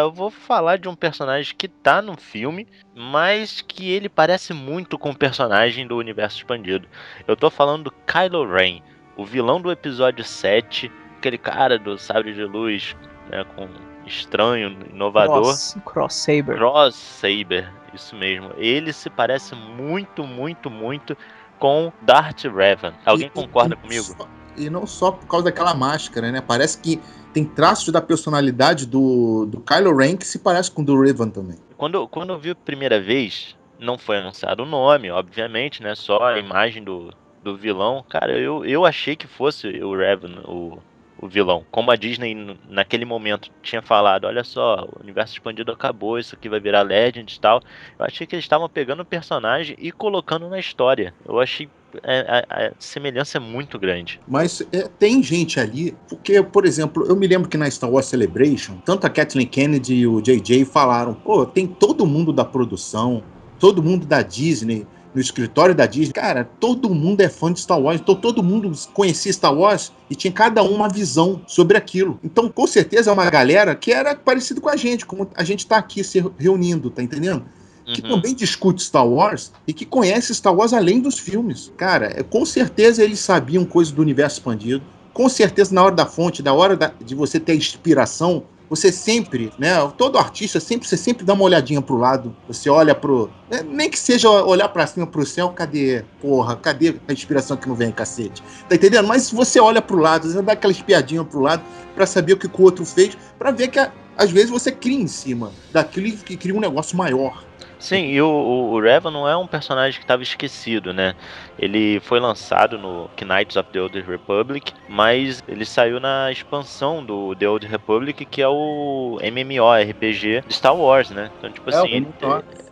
eu vou falar de um personagem que tá no filme, mas que ele parece muito com o personagem do universo expandido. Eu tô falando do Kylo Ren, o vilão do episódio 7, aquele cara do sabre de luz, né, com estranho, inovador. Cross Saber. Cross Saber, isso mesmo. Ele se parece muito, muito, muito com Darth Revan. Alguém concorda comigo? E não só por causa daquela máscara, né? Parece que tem traços da personalidade do Kylo Ren que se parece com o do Revan também. Quando eu vi a primeira vez, não foi anunciado o nome, obviamente, né? Só a imagem do vilão. Cara, eu achei que fosse o Revan, o vilão. Como a Disney naquele momento tinha falado, olha só, o universo expandido acabou, isso aqui vai virar Legends e tal. Eu achei que eles estavam pegando o personagem e colocando na história. Eu achei a semelhança é muito grande. Mas tem gente ali, porque, por exemplo, eu me lembro que na Star Wars Celebration, tanto a Kathleen Kennedy e o JJ falaram, pô, tem todo mundo da produção, todo mundo da Disney, no escritório da Disney, cara, todo mundo é fã de Star Wars, então todo mundo conhecia Star Wars e tinha cada um uma visão sobre aquilo. Então, com certeza, é uma galera que era parecida com a gente, como a gente tá aqui se reunindo, tá entendendo? Que também discute Star Wars e que conhece Star Wars além dos filmes. Cara, com certeza eles sabiam coisas do universo expandido, com certeza na hora da fonte, na hora de você ter inspiração, você sempre, né, todo artista, você sempre dá uma olhadinha pro lado, você olha nem que seja olhar pra cima, pro céu, cadê a inspiração que não vem, cacete? Tá entendendo? Mas se você olha pro lado, você dá aquela espiadinha pro lado pra saber o que o outro fez, pra ver que às vezes você cria em cima daquilo que cria um negócio maior. Sim, e o Revan não é um personagem que estava esquecido, né? Ele foi lançado no Knights of the Old Republic, mas ele saiu na expansão do The Old Republic, que é o MMORPG de Star Wars, né? Então, tipo assim,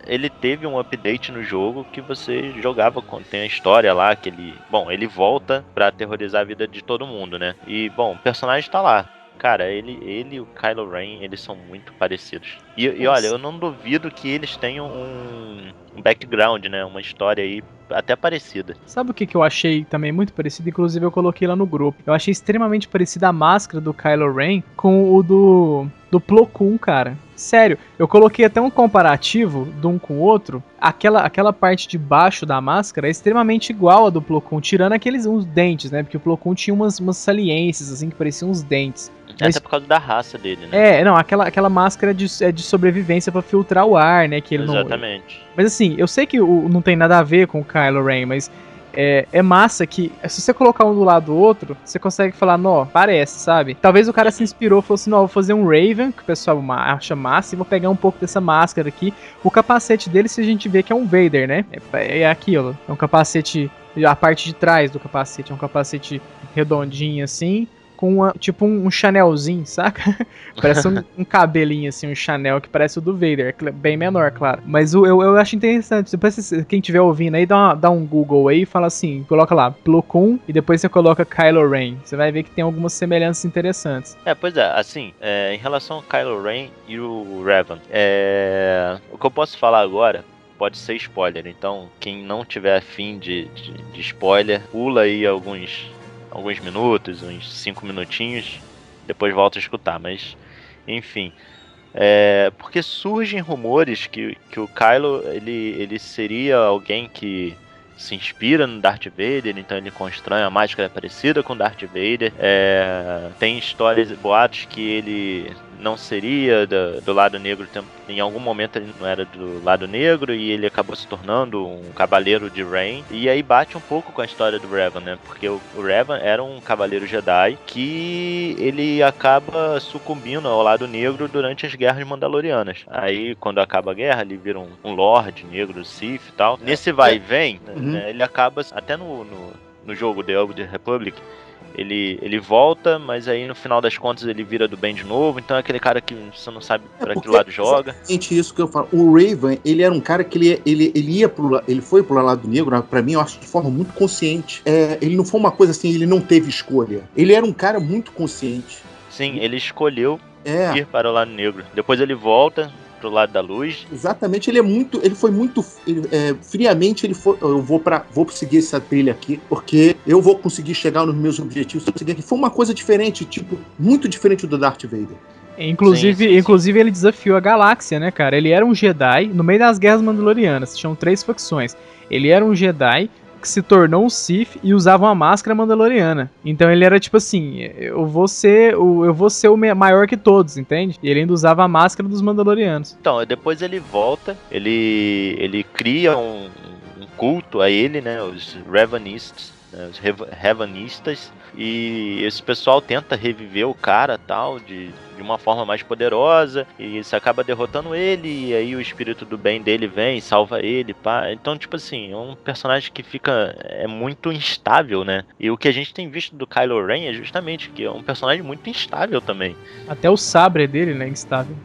ele teve um update no jogo que você jogava, tem a história lá, que ele volta pra aterrorizar a vida de todo mundo, né? E, bom, o personagem tá lá. Cara, ele e o Kylo Ren, eles são muito parecidos. E olha, eu não duvido que eles tenham um background, né? Uma história aí até parecida. Sabe o que eu achei também muito parecido? Inclusive eu coloquei lá no grupo. Eu achei extremamente parecida a máscara do Kylo Ren com o do Plo Koon, cara. Sério, eu coloquei até um comparativo de um com o outro. Aquela parte de baixo da máscara é extremamente igual a do Plo Koon, tirando uns dentes, né? Porque o Plo Koon tinha umas saliências, assim, que pareciam uns dentes. Mas, até por causa da raça dele, né? não, aquela máscara é de sobrevivência pra filtrar o ar, né? Que ele Exatamente. Mas assim, eu sei que não tem nada a ver com o Kylo Ren, mas é massa que se você colocar um do lado do outro, você consegue falar, não, parece, sabe? Talvez o cara se inspirou e falou assim, não, vou fazer um Raven, que o pessoal acha massa, e vou pegar um pouco dessa máscara aqui. O capacete dele, se a gente vê que é um Vader, né? É aquilo, é um capacete, a parte de trás do capacete, é um capacete redondinho assim, com tipo um Chanelzinho, saca? Parece um cabelinho assim, um Chanel que parece o do Vader, bem menor, claro. Mas eu acho interessante, depois quem estiver ouvindo aí, dá um Google aí e fala assim, coloca lá, Plo Koon, e depois você coloca Kylo Ren. Você vai ver que tem algumas semelhanças interessantes. Pois é, assim, em relação ao Kylo Ren e o Revan, o que eu posso falar agora pode ser spoiler, então quem não tiver afim de spoiler, pula aí alguns minutos, uns 5 minutinhos, depois volta a escutar, mas enfim, porque surgem rumores que o Kylo ele seria alguém que se inspira no Darth Vader, então ele constrói uma máscara parecida com Darth Vader. Tem histórias e boatos que ele não seria do lado negro, em algum momento ele não era do lado negro e ele acabou se tornando um cavaleiro de Ren. E aí bate um pouco com a história do Revan, né? Porque o Revan era um cavaleiro Jedi que ele acaba sucumbindo ao lado negro durante as guerras mandalorianas. Aí quando acaba a guerra ele vira um Lorde negro, Sith e tal. Nesse vai e vem, né, ele acaba até no jogo The Old Republic. Ele volta, mas aí no final das contas ele vira do bem de novo. Então é aquele cara que você não sabe pra que lado joga. Exatamente isso que eu falo. O Raven, ele era um cara que ele foi pro lado negro, pra mim, eu acho de forma muito consciente. Ele não foi uma coisa assim, ele não teve escolha. Ele era um cara muito consciente. Sim, ele escolheu ir para o lado negro. Depois ele volta pro lado da luz. Exatamente, friamente eu vou seguir essa trilha aqui, porque eu vou conseguir chegar nos meus objetivos. Foi uma coisa diferente, tipo, muito diferente do Darth Vader. Inclusive ele desafiou a galáxia, né, cara? Ele era um Jedi no meio das guerras mandalorianas, tinham 3 facções. Ele era um Jedi que se tornou um Sith e usava uma máscara mandaloriana. Então ele era tipo assim, eu vou ser o maior que todos, entende? E ele ainda usava a máscara dos mandalorianos. Então, depois ele volta, ele cria um culto a ele, né, os Revanistas, né, os Revanistas, e esse pessoal tenta reviver o cara tal, de uma forma mais poderosa, e isso acaba derrotando ele, e aí o espírito do bem dele vem e salva ele, pá. Então, tipo assim, é um personagem que é muito instável, né? E o que a gente tem visto do Kylo Ren é justamente que é um personagem muito instável também. Até o sabre dele, né, instável.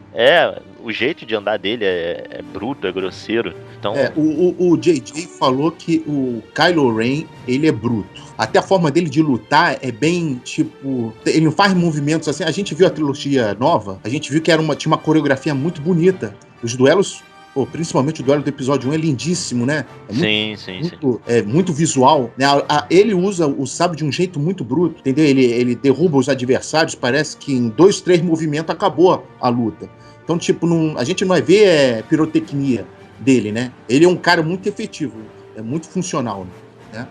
O jeito de andar dele é bruto, é grosseiro. Então... O JJ falou que o Kylo Ren, ele é bruto. Até a forma dele de lutar é bem, tipo... Ele não faz movimentos assim. A gente viu a trilogia nova, a gente viu que tinha uma coreografia muito bonita. Os duelos, principalmente o duelo do episódio 1 é lindíssimo, né? Sim. É muito visual, né? Ele usa o sabre de um jeito muito bruto, entendeu? Ele derruba os adversários, parece que em 2, 3 movimentos acabou a luta. Então, tipo, a gente não vai ver pirotecnia dele, né? Ele é um cara muito efetivo, é muito funcional, né?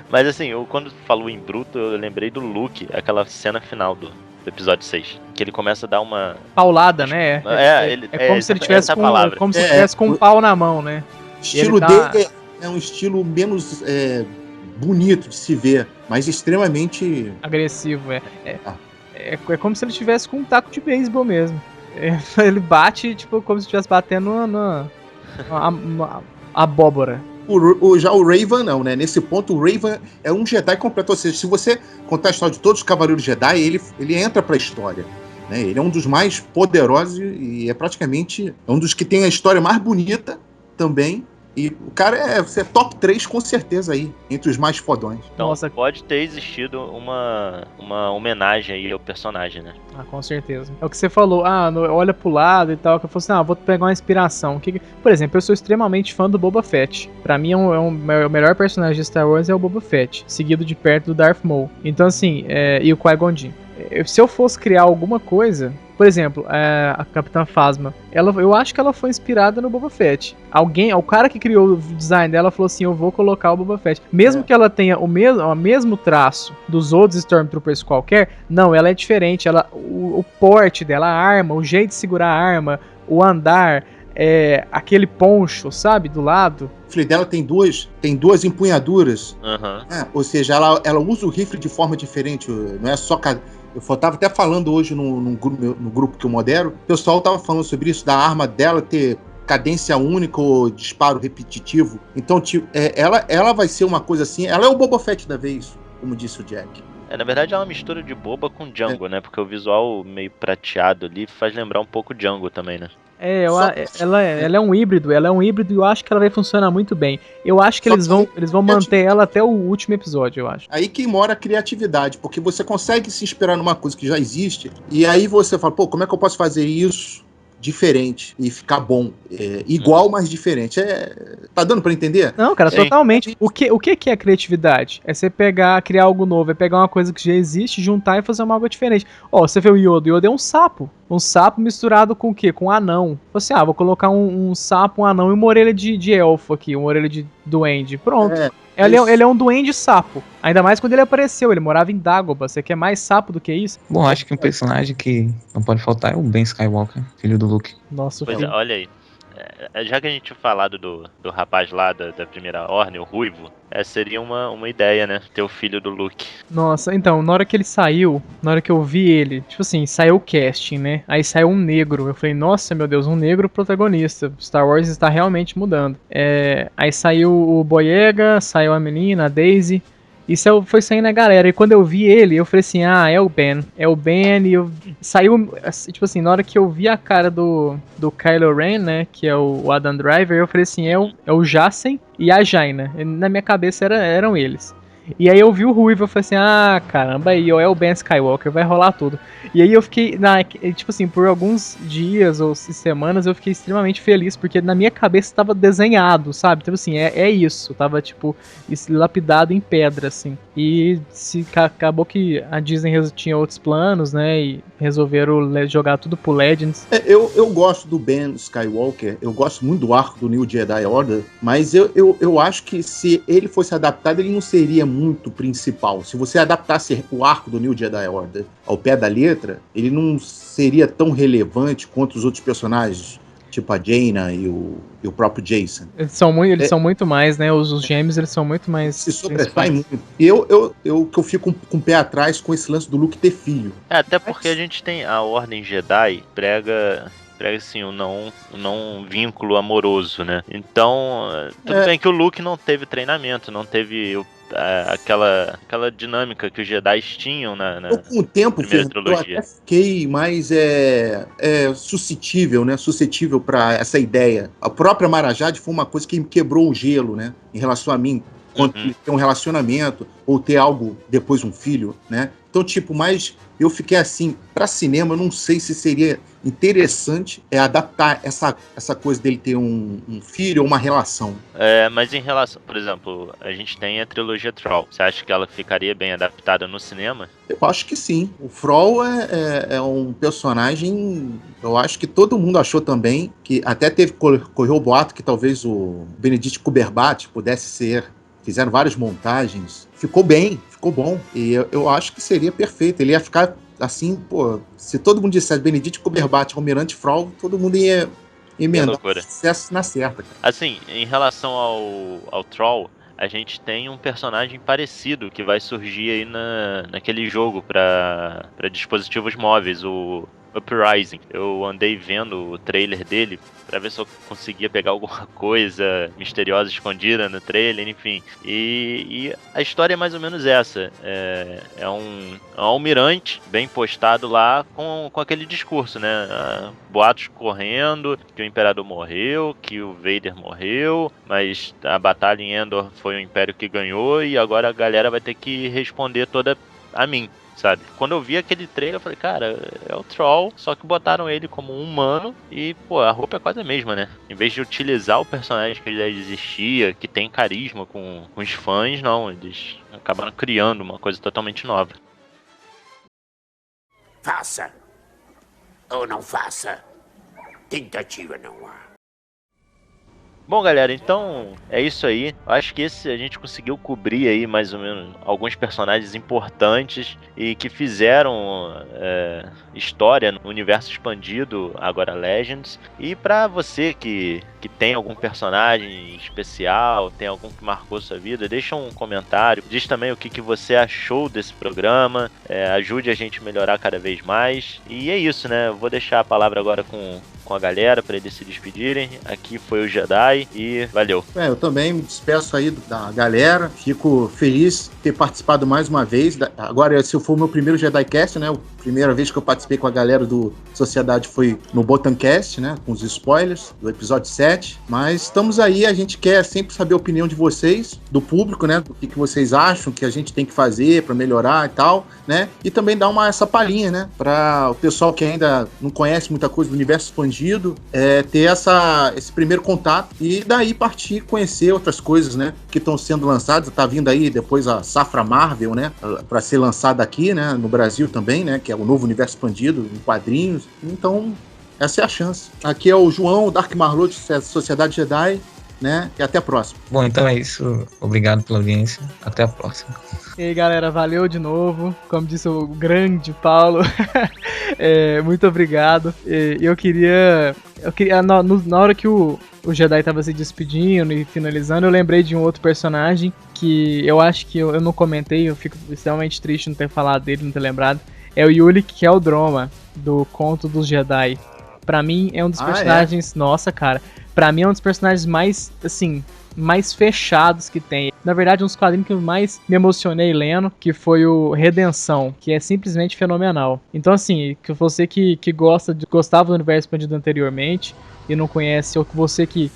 Mas assim, quando falou em bruto, eu lembrei do Luke, aquela cena final do episódio 6, que ele começa a dar uma... paulada, né? Como se ele tivesse com um pau na mão, né? O estilo dele é um estilo menos bonito de se ver, mas extremamente... agressivo, É como se ele tivesse com um taco de beisebol mesmo. Ele bate, tipo, como se estivesse batendo na abóbora. Já o Raven não, né? Nesse ponto, o Raven é um Jedi completo. Ou seja, se você contar a história de todos os Cavaleiros Jedi, ele entra pra história, né? Ele é um dos mais poderosos e é praticamente um dos que tem a história mais bonita também, E o cara você é top 3 com certeza aí, entre os mais fodões. Então Nossa. pode ter existido uma homenagem aí ao personagem, né? Ah, com certeza. É o que você falou, olha pro lado e tal, que eu falei assim, vou pegar uma inspiração. Por exemplo, eu sou extremamente fã do Boba Fett. Pra mim, o melhor personagem de Star Wars é o Boba Fett, seguido de perto do Darth Maul. Então, assim, e o Qui-Gon Jinn. Se eu fosse criar alguma coisa, por exemplo, a Capitã Phasma, eu acho que ela foi inspirada no Boba Fett. O cara que criou o design dela falou assim, eu vou colocar o Boba Fett. Mesmo que ela tenha o mesmo traço dos outros Stormtroopers qualquer, não, ela é diferente. O porte dela, a arma, o jeito de segurar a arma, o andar, aquele poncho, sabe, do lado. O rifle dela tem duas empunhaduras. Uhum. Ou seja, ela usa o rifle de forma diferente. Não é só... Eu tava até falando hoje no grupo que eu modero, o pessoal tava falando sobre isso, da arma dela ter cadência única ou disparo repetitivo. Então, tipo, ela vai ser uma coisa assim, ela é o Boba Fett da vez, como disse o Jack. Na verdade é uma mistura de Boba com Django, né? Porque o visual meio prateado ali faz lembrar um pouco Django também, né? Ela é um híbrido, e eu acho que ela vai funcionar muito bem. Eu acho que eles vão manter ela até o último episódio, eu acho. Aí que mora a criatividade, porque você consegue se inspirar numa coisa que já existe, e aí você fala, pô, como é que eu posso fazer isso diferente e ficar bom? Igual, mas diferente. Tá dando pra entender? Não, cara, totalmente. O que é criatividade? É você criar algo novo, é pegar uma coisa que já existe, juntar e fazer uma algo diferente. Você vê o Yoda é um sapo. Um sapo misturado com o quê? Com um anão. Você, vou colocar um sapo, um anão e uma orelha de elfo aqui, uma orelha de duende. Pronto. Ele é um duende sapo. Ainda mais quando ele apareceu, ele morava em Dagobah. Você quer mais sapo do que isso? Bom, acho que um personagem que não pode faltar é o Ben Skywalker, filho do Luke. Nossa, pois olha aí. Já que a gente tinha falado do rapaz lá da primeira ordem, o Ruivo, seria uma ideia, né? Ter o filho do Luke. Nossa, então, na hora que ele saiu, na hora que eu vi ele, tipo assim, saiu o casting, né? Aí saiu um negro. Eu falei, nossa, meu Deus, um negro protagonista. Star Wars está realmente mudando. Aí saiu o Boyega, saiu a menina, a Daisy. Isso foi saindo a galera. E quando eu vi ele, eu falei assim, é o Ben. É o Ben. E saiu, tipo assim, na hora que eu vi a cara do Kylo Ren, né? Que é o Adam Driver, eu falei assim, é o Jacen e a Jaina. Na minha cabeça eram eles. E aí eu vi o Ruivo, eu falei assim, caramba, aí é o Ben Skywalker, vai rolar tudo. E aí eu fiquei, tipo assim, por alguns dias ou semanas eu fiquei extremamente feliz, porque na minha cabeça estava desenhado, sabe? Tipo assim, é isso, tava tipo, lapidado em pedra, assim. E acabou que a Disney tinha outros planos, né, e resolveram jogar tudo pro Legends. Eu gosto do Ben Skywalker, eu gosto muito do arco do New Jedi Order, mas eu acho que se ele fosse adaptado, ele não seria muito principal. Se você adaptasse o arco do New Jedi Order ao pé da letra, ele não seria tão relevante quanto os outros personagens, tipo a Jaina e o próprio Jason. Eles são muito mais, né? Os gêmeos, eles são muito mais... Se sobressai muito. Eu fico com o pé atrás com esse lance do Luke ter filho. Até porque a gente tem a Ordem Jedi, prega assim, um não vínculo amoroso, né? Então, tudo bem que o Luke não teve treinamento, não teve aquela dinâmica que os Jedi tinham na com o tempo, primeira trilogia. Eu até fiquei mais suscetível para essa ideia. A própria Mara Jade foi uma coisa que me quebrou o gelo, né? Em relação a mim, quando ter um relacionamento ou ter algo, depois um filho, né? Então, tipo, mas eu fiquei assim, para cinema, eu não sei se seria interessante adaptar essa coisa dele ter um filho ou uma relação. Mas em relação, por exemplo, a gente tem a trilogia Troll. Você acha que ela ficaria bem adaptada no cinema? Eu acho que sim. O Froll é um personagem, eu acho que todo mundo achou também, que até correu o boato que talvez o Benedict Cumberbatch pudesse ser. Fizeram várias montagens. Ficou bom. E eu acho que seria perfeito. Ele ia ficar assim, pô, se todo mundo dissesse Benedict Cumberbatch, Almirante Froll, todo mundo ia emendar sucesso na certa, cara. Assim, em relação ao Troll, a gente tem um personagem parecido que vai surgir aí naquele jogo para dispositivos móveis, o Uprising. Eu andei vendo o trailer dele pra ver se eu conseguia pegar alguma coisa misteriosa escondida no trailer, enfim. E a história é mais ou menos essa. É um almirante bem postado lá com aquele discurso, né? Boatos correndo, que o Imperador morreu, que o Vader morreu, mas a batalha em Endor foi o Império que ganhou e agora a galera vai ter que responder toda a mim. Sabe? Quando eu vi aquele trailer, eu falei, cara, é o Troll, só que botaram ele como um humano e, pô, a roupa é quase a mesma, né? Em vez de utilizar o personagem que já existia, que tem carisma com os fãs, não, eles acabaram criando uma coisa totalmente nova. Faça ou não faça, tentativa não há. Bom, galera, então é isso aí. Acho que a gente conseguiu cobrir aí mais ou menos alguns personagens importantes e que fizeram história no universo expandido, agora Legends. E pra você que tem algum personagem especial, tem algum que marcou sua vida, deixa um comentário. Diz também o que você achou desse programa. Ajude a gente a melhorar cada vez mais. E é isso, né? Eu vou deixar a palavra agora com a galera para eles se despedirem. Aqui foi o Jedi e valeu. Eu também me despeço aí da galera. Fico feliz de ter participado mais uma vez. Agora, esse foi o meu primeiro JediCast, né? A primeira vez que eu participei com a galera do Sociedade foi no Botancast, né? Com os spoilers do episódio 7. Mas estamos aí, a gente quer sempre saber a opinião de vocês, do público, né? Do que vocês acham que a gente tem que fazer para melhorar e tal, né? E também dar essa palhinha, né? Para o pessoal que ainda não conhece muita coisa do universo expandido, ter esse primeiro contato e daí partir conhecer outras coisas, né, que estão sendo lançadas. Tá vindo aí depois a Safra Marvel, né, para ser lançada aqui, né, no Brasil também, né, que é o novo universo expandido em quadrinhos. Então, essa é a chance. Aqui é o João, o Dark Marlowe, Sociedade Jedi, né, e até a próxima. Bom, então é isso. Obrigado pela audiência. Até a próxima. E aí, galera, valeu de novo. Como disse o grande Paulo, muito obrigado. Eu queria na hora que o Jedi tava se despedindo e finalizando, eu lembrei de um outro personagem que eu acho que eu não comentei, eu fico extremamente triste não ter falado dele, não ter lembrado. É o Yulik Qel-Droma, do Conto dos Jedi. Pra mim, é um dos personagens... Nossa, cara. Pra mim, é um dos personagens mais, assim, mais fechados que tem. Na verdade, um dos quadrinhos que eu mais me emocionei lendo, que foi o Redenção, que é simplesmente fenomenal. Então, assim, que você que gostava do universo expandido anteriormente e não conhece, ou que você que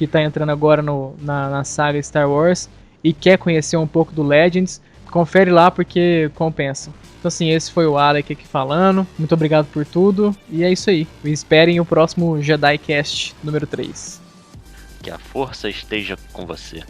tá entrando agora na saga Star Wars e quer conhecer um pouco do Legends, confere lá porque compensa. Então, assim, esse foi o Alec aqui falando. Muito obrigado por tudo. E é isso aí. E esperem o próximo JediCast número 3. Que a força esteja com você.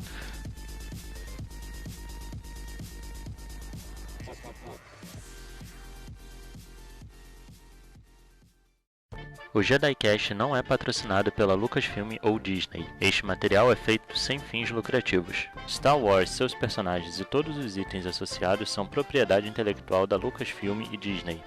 O JediCast não é patrocinado pela Lucasfilm ou Disney. Este material é feito sem fins lucrativos. Star Wars, seus personagens e todos os itens associados são propriedade intelectual da Lucasfilm e Disney.